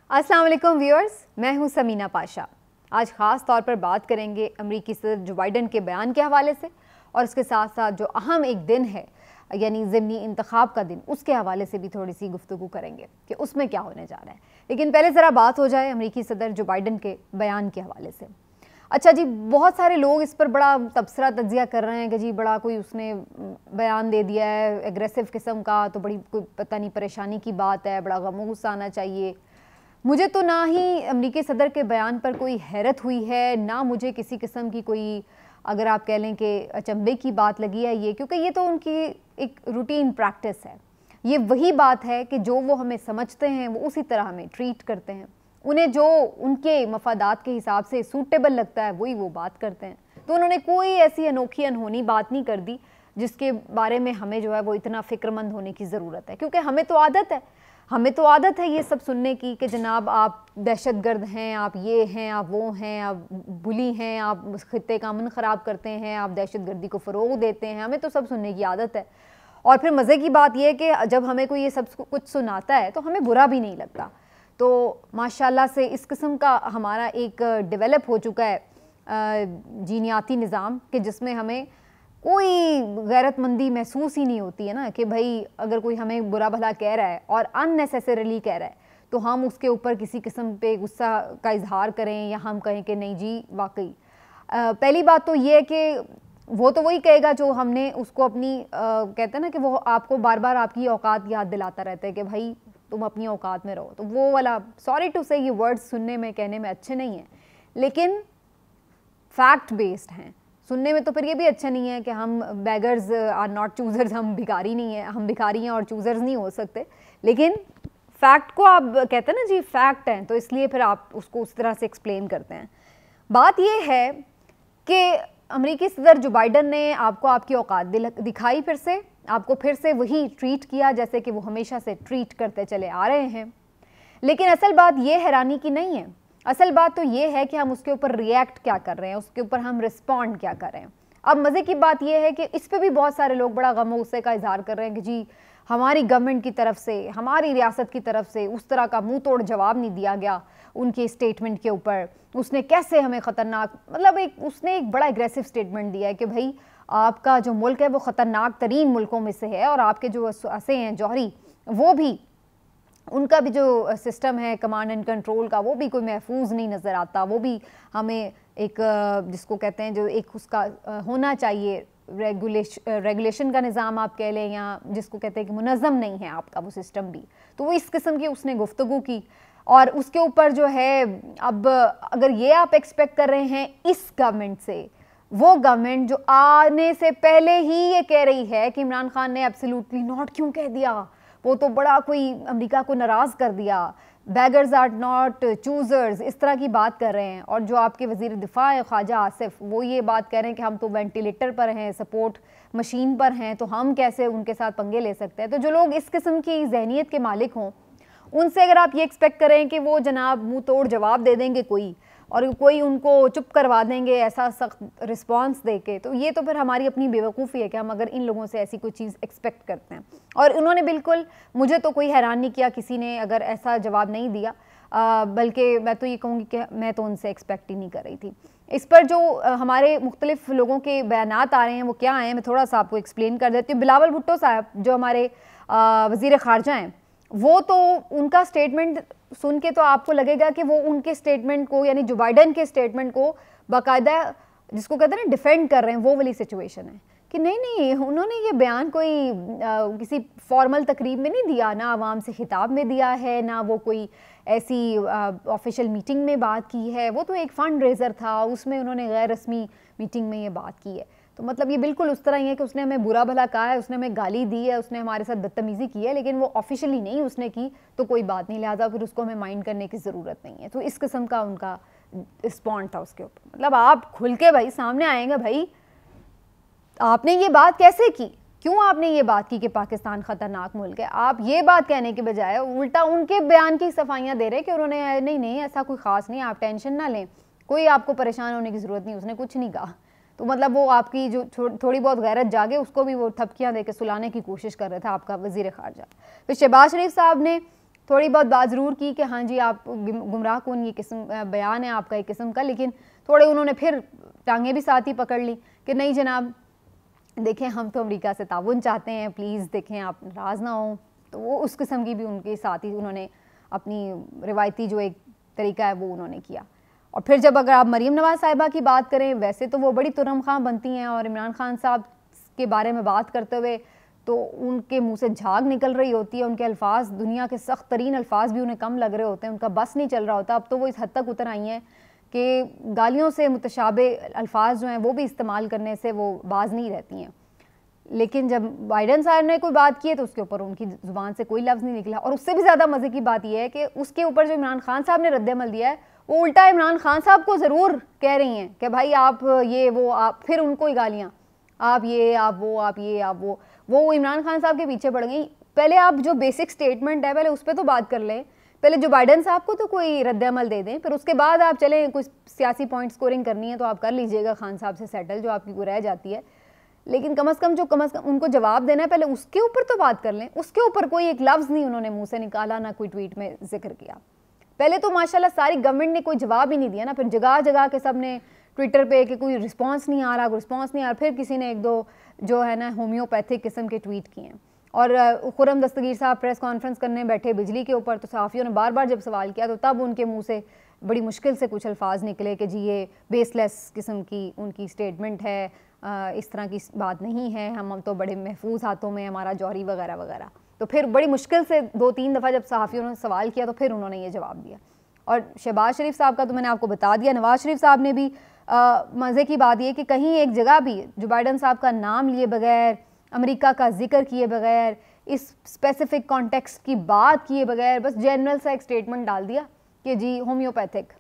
अस्सलाम वालेकुम व्यूअर्स, मैं हूं समीना पाशा। आज ख़ास तौर पर बात करेंगे अमरीकी सदर जो बाइडन के बयान के हवाले से और उसके साथ साथ जो अहम एक दिन है यानी ज़िमनी इंतखाब का दिन, उसके हवाले से भी थोड़ी सी गुफ्तगू करेंगे कि उसमें क्या होने जा रहा है। लेकिन पहले ज़रा बात हो जाए अमरीकी सदर जो बाइडन के बयान के हवाले से। अच्छा जी, बहुत सारे लोग इस पर बड़ा तबसरा तज्जिया कर रहे हैं कि जी बड़ा कोई उसने बयान दे दिया है एग्रेसिव किस्म का, तो बड़ी कोई पता नहीं परेशानी की बात है, बड़ा गम गुस्सा आना चाहिए। मुझे तो ना ही अमरीकी सदर के बयान पर कोई हैरत हुई है, ना मुझे किसी किस्म की कोई, अगर आप कह लें कि अचंभे की बात लगी है ये, क्योंकि ये तो उनकी एक रूटीन प्रैक्टिस है। ये वही बात है कि जो वो हमें समझते हैं वो उसी तरह हमें ट्रीट करते हैं। उन्हें जो उनके मफादात के हिसाब से सूटेबल लगता है वही वो बात करते हैं। तो उन्होंने कोई ऐसी अनोखी अनहोनी बात नहीं कर दी जिसके बारे में हमें जो है वो इतना फ़िक्रमंद होने की ज़रूरत है, क्योंकि हमें तो आदत है ये सब सुनने की कि जनाब आप दहशतगर्द हैं, आप ये हैं, आप वो हैं, आप बुली हैं, आप खित्ते का अमन ख़राब करते हैं, आप दहशतगर्दी को फ़रोग़ देते हैं। हमें तो सब सुनने की आदत है। और फिर मज़े की बात यह है कि जब हमें कोई ये सब कुछ सुनाता है तो हमें बुरा भी नहीं लगता। तो माशाल्लाह से इस किस्म का हमारा एक डेवलप हो चुका है जीनियाती निज़ाम कि जिसमें हमें कोई गैरतमंदी महसूस ही नहीं होती है ना, कि भाई अगर कोई हमें बुरा भला कह रहा है और अननेसेसरीली कह रहा है तो हम उसके ऊपर किसी किस्म पे गुस्सा का इजहार करें या हम कहें कि नहीं जी वाकई। पहली बात तो ये है कि वो तो वही कहेगा जो हमने उसको अपनी कहते हैं ना कि वो आपको बार बार आपकी औकात याद दिलाता रहता है कि भाई तुम अपनी औकात में रहो। तो वो वाला, सॉरी टू से, ये वर्ड्स सुनने में कहने में अच्छे नहीं हैं लेकिन फैक्ट बेस्ड हैं। सुनने में तो फिर ये भी अच्छा नहीं है कि हम बेगर्स आर नॉट चूज़र्स, हम भिखारी नहीं हैं, हम भिखारी हैं और चूज़र्स नहीं हो सकते। लेकिन फैक्ट को आप कहते हैं ना जी फैक्ट हैं, तो इसलिए फिर आप उसको उस तरह से एक्सप्लेन करते हैं। बात ये है कि अमरीकी सदर जो बाइडन ने आपको आपकी औकात दिखाई, फिर से आपको फिर से वही ट्रीट किया जैसे कि वो हमेशा से ट्रीट करते चले आ रहे हैं। लेकिन असल बात ये हैरानी की नहीं है, असल बात तो ये है कि हम उसके ऊपर रिएक्ट क्या कर रहे हैं, उसके ऊपर हम रिस्पॉन्ड क्या कर रहे हैं। अब मज़े की बात यह है कि इस पर भी बहुत सारे लोग बड़ा गम गुस्से का इजहार कर रहे हैं कि जी हमारी गवर्नमेंट की तरफ से, हमारी रियासत की तरफ से उस तरह का मुंह तोड़ जवाब नहीं दिया गया उनके स्टेटमेंट के ऊपर। उसने कैसे हमें ख़तरनाक, मतलब उसने एक बड़ा एग्रेसिव स्टेटमेंट दिया है कि भाई आपका जो मुल्क है वो ख़तरनाक तरीन मुल्कों में से है और आपके जो असे हैं जौहरी, वो भी, उनका भी जो सिस्टम है कमांड एंड कंट्रोल का, वो भी कोई महफूज नहीं नज़र आता। वो भी हमें एक जिसको कहते हैं जो एक उसका होना चाहिए रेगुलेशन का निज़ाम आप कह लें, या जिसको कहते हैं कि मुनज़्ज़म नहीं है आपका वो सिस्टम भी। तो वो इस किस्म की उसने गुफ्तगू की और उसके ऊपर जो है, अब अगर ये आप एक्सपेक्ट कर रहे हैं इस गवर्नमेंट से, वो गवर्नमेंट जो आने से पहले ही ये कह रही है कि इमरान खान ने एब्सोल्युटली नॉट क्यों कह दिया, वो तो बड़ा कोई अमेरिका को नाराज़ कर दिया, बैगर्स आर नॉट चूज़र्स, इस तरह की बात कर रहे हैं। और जो आपके वज़ीर दिफा है ख्वाजा आसिफ, वो ये बात कह रहे हैं कि हम तो वेंटिलेटर पर हैं, सपोर्ट मशीन पर हैं, तो हम कैसे उनके साथ पंगे ले सकते हैं। तो जो लोग इस किस्म की जहनीत के मालिक हों, उनसे अगर आप ये एक्सपेक्ट करें कि वो जनाब मुंह तोड़ जवाब दे देंगे कोई, और कोई उनको चुप करवा देंगे ऐसा सख्त रिस्पांस दे के, तो ये तो फिर हमारी अपनी बेवकूफ़ी है कि हम अगर इन लोगों से ऐसी कोई चीज़ एक्सपेक्ट करते हैं। और उन्होंने बिल्कुल, मुझे तो कोई हैरान नहीं किया किसी ने अगर ऐसा जवाब नहीं दिया, बल्कि मैं तो ये कहूँगी कि मैं तो उनसे एक्सपेक्ट ही नहीं कर रही थी। इस पर जो हमारे मुख्तलिफ लोगों के बयानात आ रहे हैं वो क्या आए हैं, मैं थोड़ा सा आपको एक्सप्लेन कर देती हूँ। बिलावल भुट्टो साहब जो हमारे वज़ीर ख़ारजा हैं, वो तो उनका स्टेटमेंट सुन के तो आपको लगेगा कि वो उनके स्टेटमेंट को, यानी जो बाइडन के स्टेटमेंट को बाकायदा जिसको कहते हैं ना डिफेंड कर रहे हैं, वो वाली सिचुएशन है कि नहीं उन्होंने ये बयान कोई किसी फॉर्मल तकरीब में नहीं दिया, ना आवाम से खिताब में दिया है, ना वो कोई ऐसी ऑफिशियल मीटिंग में बात की है। वो तो एक फ़ंड रेज़र था, उसमें उन्होंने गैर रस्मी मीटिंग में ये बात की है। तो मतलब ये बिल्कुल उस तरह ही है कि उसने हमें बुरा भला कहा है, उसने हमें गाली दी है, उसने हमारे साथ बदतमीज़ी की है, लेकिन वो ऑफिशियली नहीं उसने की, तो कोई बात नहीं, लिहाजा फिर उसको हमें माइंड करने की ज़रूरत नहीं है। तो इस किस्म का उनका रिस्पॉन्ड था उसके ऊपर। मतलब आप खुल के भाई सामने आएंगे, भाई आपने ये बात कैसे की, क्यों आपने ये बात की कि पाकिस्तान ख़तरनाक मुल्क है। आप ये बात कहने के बजाय उल्टा उनके बयान की सफाइयाँ दे रहे कि उन्होंने नहीं ऐसा कोई ख़ास नहीं, आप टेंशन ना लें, कोई आपको परेशान होने की ज़रूरत नहीं, उसने कुछ नहीं कहा। तो मतलब वो आपकी जो थोड़ी बहुत गैरत जागे उसको भी वो थपकियाँ दे के सुलाने की कोशिश कर रहे थे आपका वज़ीर ख़ारजा। फिर शहबाज शरीफ साहब ने थोड़ी बहुत बात ज़रूर की कि हाँ जी आप गुमराह कौन, ये किस्म बयान है आपका एक किस्म का, लेकिन थोड़े उन्होंने फिर टांगें भी साथ ही पकड़ ली कि नहीं जनाब देखें हम तो अमेरिका से ताउन चाहते हैं, प्लीज़ देखें आप नाराज़ ना हो। तो वो उस किस्म की भी उनके साथ ही उन्होंने अपनी रिवायती जो एक तरीका है वो उन्होंने किया। और फिर जब अगर आप मरीम नवाज़ साहिबा की बात करें, वैसे तो वो बड़ी तुरम खां बनती हैं और इमरान खान साहब के बारे में बात करते हुए तो उनके मुंह से झाग निकल रही होती है, उनके अल्फाज दुनिया के सख्त तरीन अल्फाज भी उन्हें कम लग रहे होते हैं, उनका बस नहीं चल रहा होता। अब तो वो इस हद तक उतर आई हैं कि गालियों से मुतशाबे अल्फाज जो हैं वो भी इस्तेमाल करने से वो बाज नहीं रहती हैं। लेकिन जब बाइडन साहब ने कोई बात की है तो उसके ऊपर उनकी ज़ुबान से कोई लफ्ज़ नहीं निकला। और उससे भी ज़्यादा मज़े की बात यह है कि उसके ऊपर जो इमरान खान साहब ने रद्द-ए-अमल दिया है वो उल्टा इमरान खान साहब को ज़रूर कह रही हैं कि भाई आप ये वो, आप फिर उनको ही गालियाँ, आप ये आप वो, आप ये आप वो इमरान खान साहब के पीछे पड़ गई। पहले आप जो बेसिक स्टेटमेंट है पहले उस पर तो बात कर लें, पहले जो बाइडन साहब को तो कोई रद्द-ए-अमल दे दें, फिर उसके बाद आप चलें कुछ सियासी पॉइंट स्कोरिंग करनी है तो आप कर लीजिएगा खान साहब से सेटल, जो आपकी को रह जाती है। लेकिन कम से कम उनको जवाब देना है, पहले उसके ऊपर तो बात कर लें। उसके ऊपर कोई एक लफ्ज़ नहीं उन्होंने मुंह से निकाला, ना कोई ट्वीट में जिक्र किया। पहले तो माशाल्लाह सारी गवर्नमेंट ने कोई जवाब ही नहीं दिया ना, फिर जगह जगह के सब ने ट्विटर पे कि कोई रिस्पांस नहीं आ रहा, कोई रिस्पांस नहीं आ रहा। फिर किसी ने एक दो जो है ना होम्योपैथिक किस्म के ट्वीट किए हैं। और खुर्रम दस्तगीर साहब प्रेस कॉन्फ्रेंस करने बैठे बिजली के ऊपर, तो सहाफ़ियों ने बार बार जब सवाल किया तो तब उनके मुँह से बड़ी मुश्किल से कुछ अल्फाज निकले कि जी ये बेसलेस किस्म की उनकी स्टेटमेंट है, इस तरह की बात नहीं है, हम तो बड़े महफूज हाथों में हमारा जौहरी वगैरह वगैरह। तो फिर बड़ी मुश्किल से 2-3 दफ़ा जब सहाफ़ियों ने सवाल किया तो फिर उन्होंने ये जवाब दिया। और शहबाज शरीफ साहब का तो मैंने आपको बता दिया। नवाज़ शरीफ साहब ने भी मज़े की बात ये कि कहीं एक जगह भी जो बाइडन साहब का नाम लिए बगैर, अमेरिका का जिक्र किए बगैर, इस स्पेसिफिक कॉन्टेक्स्ट की बात किए बगैर बस जनरल सा एक स्टेटमेंट डाल दिया कि जी होम्योपैथिक,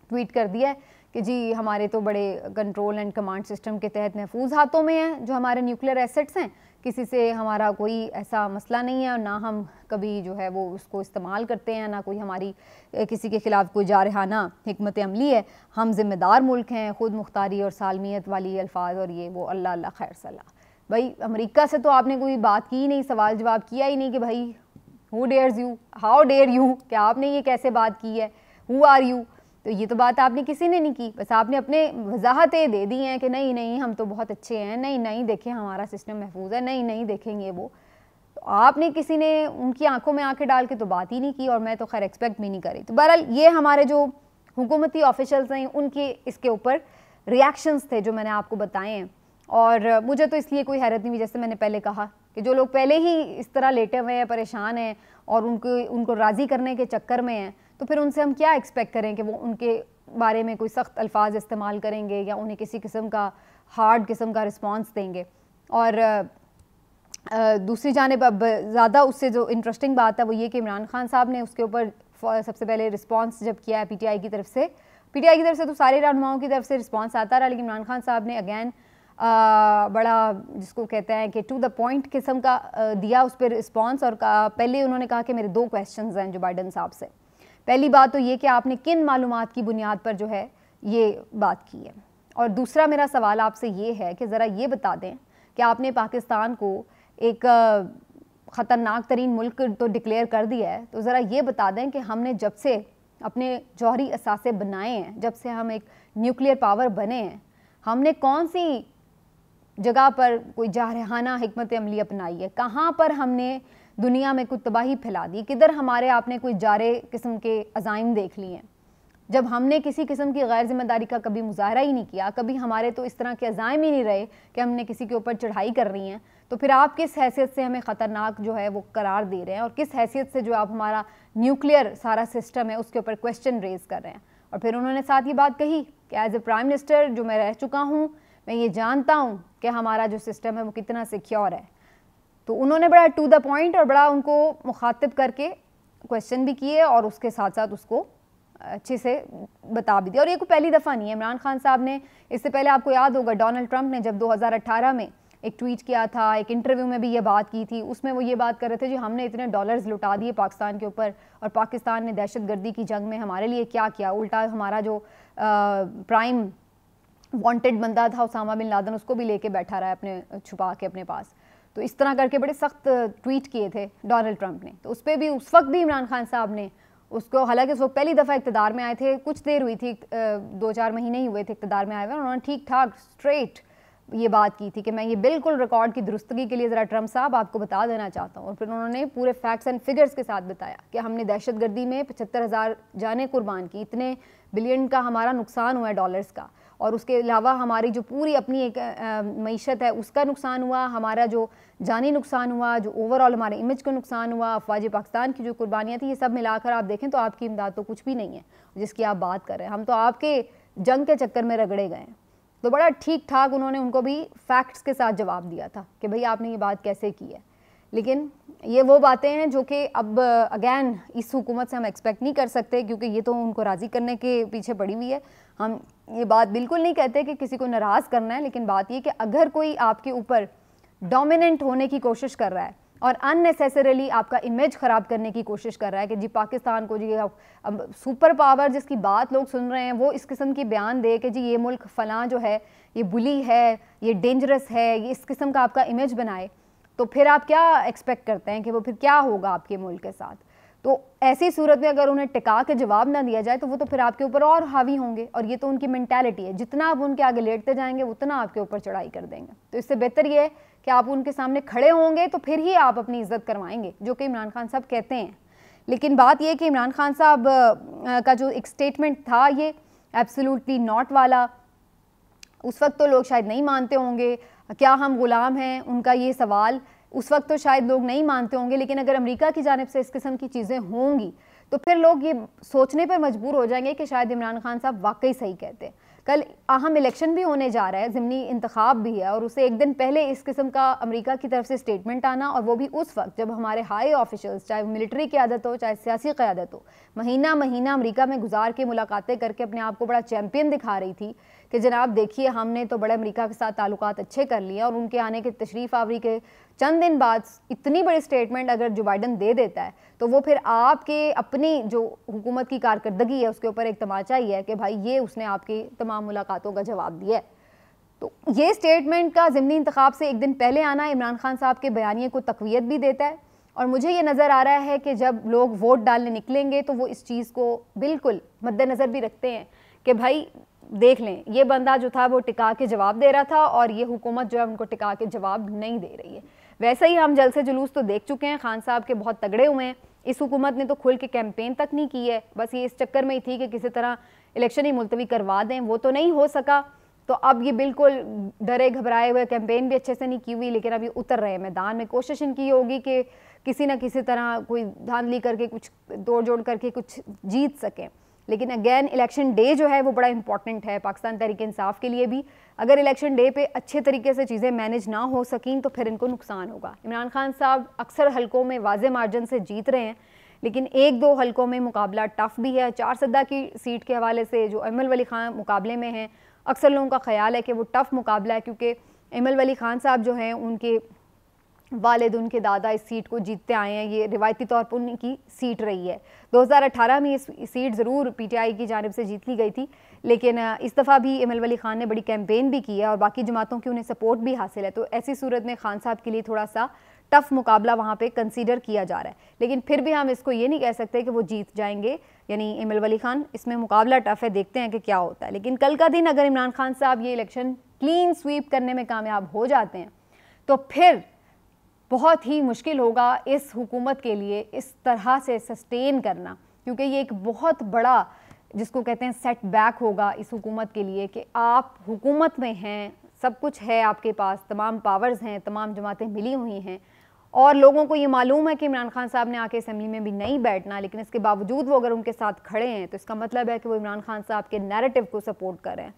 ट्वीट कर दिया है कि जी हमारे तो बड़े कंट्रोल एंड कमांड सिस्टम के तहत महफूज हाथों में हैं जो हमारे न्यूक्लियर एसेट्स हैं, किसी से हमारा कोई ऐसा मसला नहीं है और ना हम कभी जो है वो उसको इस्तेमाल करते हैं, ना कोई हमारी किसी के ख़िलाफ़ कोई जारहाना हिकमत अमली है। हम ज़िम्मेदार मुल्क हैं, ख़ुद मुख्तारी और सालमियत वाली अल्फाज और ये वो, अल्लाह अल्लाह खैर सलाह। भाई अमेरिका से तो आपने कोई बात की ही नहीं, सवाल जवाब किया ही नहीं कि भाई who dares you, how dare you, कि आपने ये कैसे बात की है, हु आर यू। तो ये तो बात आपने किसी ने नहीं की, बस आपने अपने वजाहतें दे दी हैं कि नहीं नहीं हम तो बहुत अच्छे हैं, नहीं नहीं देखें हमारा सिस्टम महफूज है, नहीं नहीं देखेंगे वो। तो आपने किसी ने उनकी आंखों में आंखें डाल के तो बात ही नहीं की और मैं तो खैर एक्सपेक्ट भी नहीं करी। तो बहरहाल ये हमारे जो हुकूमती ऑफिशल्स हैं उनके इसके ऊपर रिएक्शंस थे जो मैंने आपको बताए हैं। और मुझे तो इसलिए कोई हैरत नहीं हुई, जैसे मैंने पहले कहा कि जो लोग पहले ही इस तरह लेटे हुए हैं, परेशान हैं और उनको राज़ी करने के चक्कर में हैं, तो फिर उनसे हम क्या एक्सपेक्ट करें कि वो उनके बारे में कोई सख्त अल्फाज इस्तेमाल करेंगे या उन्हें किसी किस्म का हार्ड किस्म का रिस्पांस देंगे। और दूसरी जानिब अब ज़्यादा उससे जो इंटरेस्टिंग बात है वो ये कि इमरान खान साहब ने उसके ऊपर सबसे पहले रिस्पांस जब किया है पीटीआई की तरफ से तो सारे रहनुमाओं की तरफ से रिस्पांस आता रहा, लेकिन इमरान खान साहब ने अगैन बड़ा जिसको कहते हैं कि टू द पॉइंट किस्म का दिया उस पर रिस्पांस। और पहले उन्होंने कहा कि मेरे 2 क्वेश्चंस हैं जो बाइडन साहब से। पहली बात तो ये कि आपने किन मालूमात की बुनियाद पर जो है ये बात की है, और दूसरा मेरा सवाल आपसे ये है कि ज़रा ये बता दें कि आपने पाकिस्तान को एक ख़तरनाक तरीन मुल्क तो डिक्लेयर कर दिया है, तो ज़रा ये बता दें कि हमने जब से अपने जौहरी असासे बनाए हैं, जब से हम एक न्यूक्लियर पावर बने हैं, हमने कौन सी जगह पर कोई जारहाना हिकमत अमली अपनाई है, कहाँ पर हमने दुनिया में कुछ तबाही फैला दी, किधर हमारे आपने कोई जारे किस्म के अज़ाइम देख लिए हैं। जब हमने किसी किस्म की गैर जिम्मेदारी का कभी मुजाहरा ही नहीं किया, कभी हमारे तो इस तरह के अज़ाइम ही नहीं रहे कि हमने किसी के ऊपर चढ़ाई कर रही हैं, तो फिर आप किस हैसियत से हमें ख़तरनाक जो है वो करार दे रहे हैं और किस हैसियत से जो आप हमारा न्यूक्लियर सारा सिस्टम है उसके ऊपर क्वेश्चन रेज कर रहे हैं। और फिर उन्होंने साथ ही बात कही कि एज ए प्राइम मिनिस्टर जो मैं रह चुका हूँ, मैं ये जानता हूँ कि हमारा जो सिस्टम है वो कितना सिक्योर है। तो उन्होंने बड़ा टू द पॉइंट और बड़ा उनको मुखातिब करके क्वेश्चन भी किए और उसके साथ साथ उसको अच्छे से बता भी दिया। और ये कोई पहली दफ़ा नहीं है, इमरान खान साहब ने इससे पहले आपको याद होगा डोनाल्ड ट्रंप ने जब 2018 में एक ट्वीट किया था, एक इंटरव्यू में भी ये बात की थी, उसमें वो ये बात कर रहे थे जी हमने इतने डॉलर्स लुटा दिए पाकिस्तान के ऊपर और पाकिस्तान ने दहशतगर्दी की जंग में हमारे लिए क्या किया, उल्टा हमारा जो प्राइम वांटेड बंदा था उसामा बिन लादेन उसको भी लेके बैठा रहा है अपने छुपा के अपने पास। तो इस तरह करके बड़े सख्त ट्वीट किए थे डोनाल्ड ट्रंप ने। तो उस पर भी उस वक्त भी इमरान खान साहब ने उसको, हालांकि उस वक्त पहली दफ़ा इक़्तिदार में आए थे, कुछ देर हुई थी, 2-4 महीने ही हुए थे इक़्तिदार में आए हुए, उन्होंने ठीक ठाक स्ट्रेट ये बात की थी कि मैं ये बिल्कुल रिकॉर्ड की दुरुस्तगी के लिए ज़रा ट्रंप साहब आपको बता देना चाहता हूँ। और फिर उन्होंने पूरे फैक्ट्स एंड फिगर्स के साथ बताया कि हमने दहशतगर्दी में 75,000 जानें कुर्बान की, इतने बिलियन का हमारा नुकसान हुआ है डॉलर्स का, और उसके अलावा हमारी जो पूरी अपनी एक मईशत है उसका नुकसान हुआ, हमारा जो जानी नुकसान हुआ, जो ओवरऑल हमारे इमेज को नुकसान हुआ, अफवाज पाकिस्तान की जो कुर्बानियाँ थी, ये सब मिलाकर आप देखें तो आपकी इमदाद तो कुछ भी नहीं है जिसकी आप बात कर रहे हैं। हम तो आपके जंग के चक्कर में रगड़े गए हैं। तो बड़ा ठीक ठाक उन्होंने उनको भी फैक्ट्स के साथ जवाब दिया था कि भाई आपने ये बात कैसे की है। लेकिन ये वो बातें हैं जो कि अब अगैन इस हुकूमत से हम एक्सपेक्ट नहीं कर सकते, क्योंकि ये तो उनको राज़ी करने के पीछे पड़ी हुई है। हम ये बात बिल्कुल नहीं कहते कि किसी को नाराज़ करना है, लेकिन बात ये कि अगर कोई आपके ऊपर डोमिनेंट होने की कोशिश कर रहा है और अननेसेसरीली आपका इमेज ख़राब करने की कोशिश कर रहा है कि जी पाकिस्तान को जी अब सुपर पावर जिसकी बात लोग सुन रहे हैं वो इस किस्म की बयान दे कि जी ये मुल्क फ़लाँ जो है ये बुली है, ये डेंजरस है, ये इस किस्म का आपका इमेज बनाए, तो फिर आप क्या एक्सपेक्ट करते हैं कि वो फिर क्या होगा आपके मुल्क के साथ। तो ऐसी सूरत में अगर उन्हें टिका के जवाब ना दिया जाए तो वो तो फिर आपके ऊपर और हावी होंगे, और ये तो उनकी मेंटालिटी है, जितना आप उनके आगे लेटते जाएंगे उतना आपके ऊपर चढ़ाई कर देंगे। तो इससे बेहतर ये है कि आप उनके सामने खड़े होंगे तो फिर ही आप अपनी इज्जत करवाएंगे, जो कि इमरान खान साहब कहते हैं। लेकिन बात यह कि इमरान खान साहब का जो एक स्टेटमेंट था ये एब्सोल्युटली नॉट वाला, उस वक्त तो लोग शायद नहीं मानते होंगे, क्या हम गुलाम हैं, उनका ये सवाल उस वक्त तो शायद लोग नहीं मानते होंगे। लेकिन अगर अमेरिका की जानिब से इस किस्म की चीज़ें होंगी तो फिर लोग ये सोचने पर मजबूर हो जाएंगे कि शायद इमरान खान साहब वाकई सही कहते हैं। कल अहम इलेक्शन भी होने जा रहा है, ज़िमनी इंतखाब भी है, और उससे एक दिन पहले इस किस्म का अमेरिका की तरफ से स्टेटमेंट आना, और वो भी उस वक्त जब हमारे हाई ऑफिशल्स, चाहे मिलिट्री क़यादत हो चाहे सियासी क़यादत हो, महीना महीना अमेरिका में गुजार के मुलाकातें करके अपने आप को बड़ा चैम्पियन दिखा रही थी कि जनाब देखिए हमने तो बड़े अमेरिका के साथ ताल्लुकात अच्छे कर लिए, और उनके आने के तशरीफ़ आवरी के चंद दिन बाद इतनी बड़ी स्टेटमेंट अगर जो बाइडन दे देता है तो वो फिर आपके अपनी जो हुकूमत की कारकर्दगी है उसके ऊपर एक तमाचा ही है कि भाई ये उसने आपकी तमाम मुलाकातों का जवाब दिया है। तो ये स्टेटमेंट का ज़िमनी इंतखाब से एक दिन पहले आना इमरान खान साहब के बयानिए को तक़वियत भी देता है, और मुझे ये नज़र आ रहा है कि जब लोग वोट डालने निकलेंगे तो वो इस चीज़ को बिल्कुल मद्देनज़र भी रखते हैं कि भाई देख लें ये बंदा जो था वो टिका के जवाब दे रहा था और ये हुकूमत जो है उनको टिका के जवाब नहीं दे रही है। वैसे ही हम जलसे जुलूस तो देख चुके हैं, खान साहब के बहुत तगड़े हुए हैं। इस हुकूमत ने तो खुल के कैंपेन तक नहीं की है, बस ये इस चक्कर में ही थी कि किसी तरह इलेक्शन ही मुलतवी करवा दें, वो तो नहीं हो सका। तो अब ये बिल्कुल डरे घबराए हुए, कैंपेन भी अच्छे से नहीं की हुई, लेकिन अब ये उतर रहे हैं मैदान में। कोशिश इनकी होगी कि किसी न किसी तरह कोई धांधली करके कुछ तोड़ जोड़ करके कुछ जीत सकें। लेकिन अगेन इलेक्शन डे जो है वो बड़ा इंपॉर्टेंट है पाकिस्तान तहरीक इंसाफ के लिए भी। अगर इलेक्शन डे पे अच्छे तरीके से चीज़ें मैनेज ना हो सकें तो फिर इनको नुकसान होगा। इमरान खान साहब अक्सर हलकों में वाज़े मार्जिन से जीत रहे हैं, लेकिन एक दो हलकों में मुकाबला टफ भी है। चारसदा की सीट के हवाले से जो एमल वली खान मुकाबले में हैं, अक्सर लोगों का ख्याल है कि वो टफ मुकाबला है, क्योंकि एमल वली खान साहब जो हैं उनके वालिद, उनके दादा इस सीट को जीतते आए हैं, ये रिवायती तौर पर उनकी सीट रही है। 2018 में इस सीट ज़रूर पीटीआई की जानिब से जीत ली गई थी, लेकिन इस दफ़ा भी एमल वली खान ने बड़ी कैंपेन भी की है और बाकी जमातों की उन्हें सपोर्ट भी हासिल है। तो ऐसी सूरत में खान साहब के लिए थोड़ा सा टफ मुकाबला वहाँ पे कंसीडर किया जा रहा है, लेकिन फिर भी हम इसको ये नहीं कह सकते कि वो जीत जाएंगे, यानी एमल वली खान। इसमें मुकाबला टफ है, देखते हैं कि क्या होता है। लेकिन कल का दिन अगर इमरान खान साहब ये इलेक्शन क्लीन स्वीप करने में कामयाब हो जाते हैं तो फिर बहुत ही मुश्किल होगा इस हुकूमत के लिए इस तरह से सस्टेन करना, क्योंकि ये एक बहुत बड़ा जिसको कहते हैं सेटबैक होगा इस हुकूमत के लिए कि आप हुकूमत में हैं, सब कुछ है आपके पास, तमाम पावर्स हैं, तमाम जमातें मिली हुई हैं, और लोगों को ये मालूम है कि इमरान खान साहब ने आके असेंबली में भी नहीं बैठना, लेकिन इसके बावजूद वो अगर उनके साथ खड़े हैं तो इसका मतलब है कि वो इमरान खान साहब के नैरेटिव को सपोर्ट कर रहे हैं।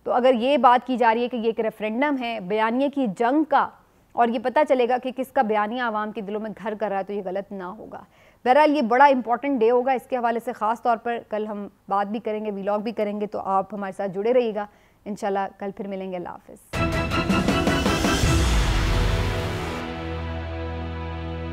तो अगर ये बात की जा रही है कि ये एक रेफरेंडम है बयानिए की जंग का, और ये पता चलेगा कि किसका बयानिया आवाम के दिलों में घर कर रहा है, तो ये गलत ना होगा। बहरहाल ये बड़ा इंपॉर्टेंट डे होगा, इसके हवाले से ख़ास तौर पर कल हम बात भी करेंगे, व्लॉग भी करेंगे, तो आप हमारे साथ जुड़े रहिएगा। इंशाल्लाह कल फिर मिलेंगे। अल्लाह हाफ़िज़।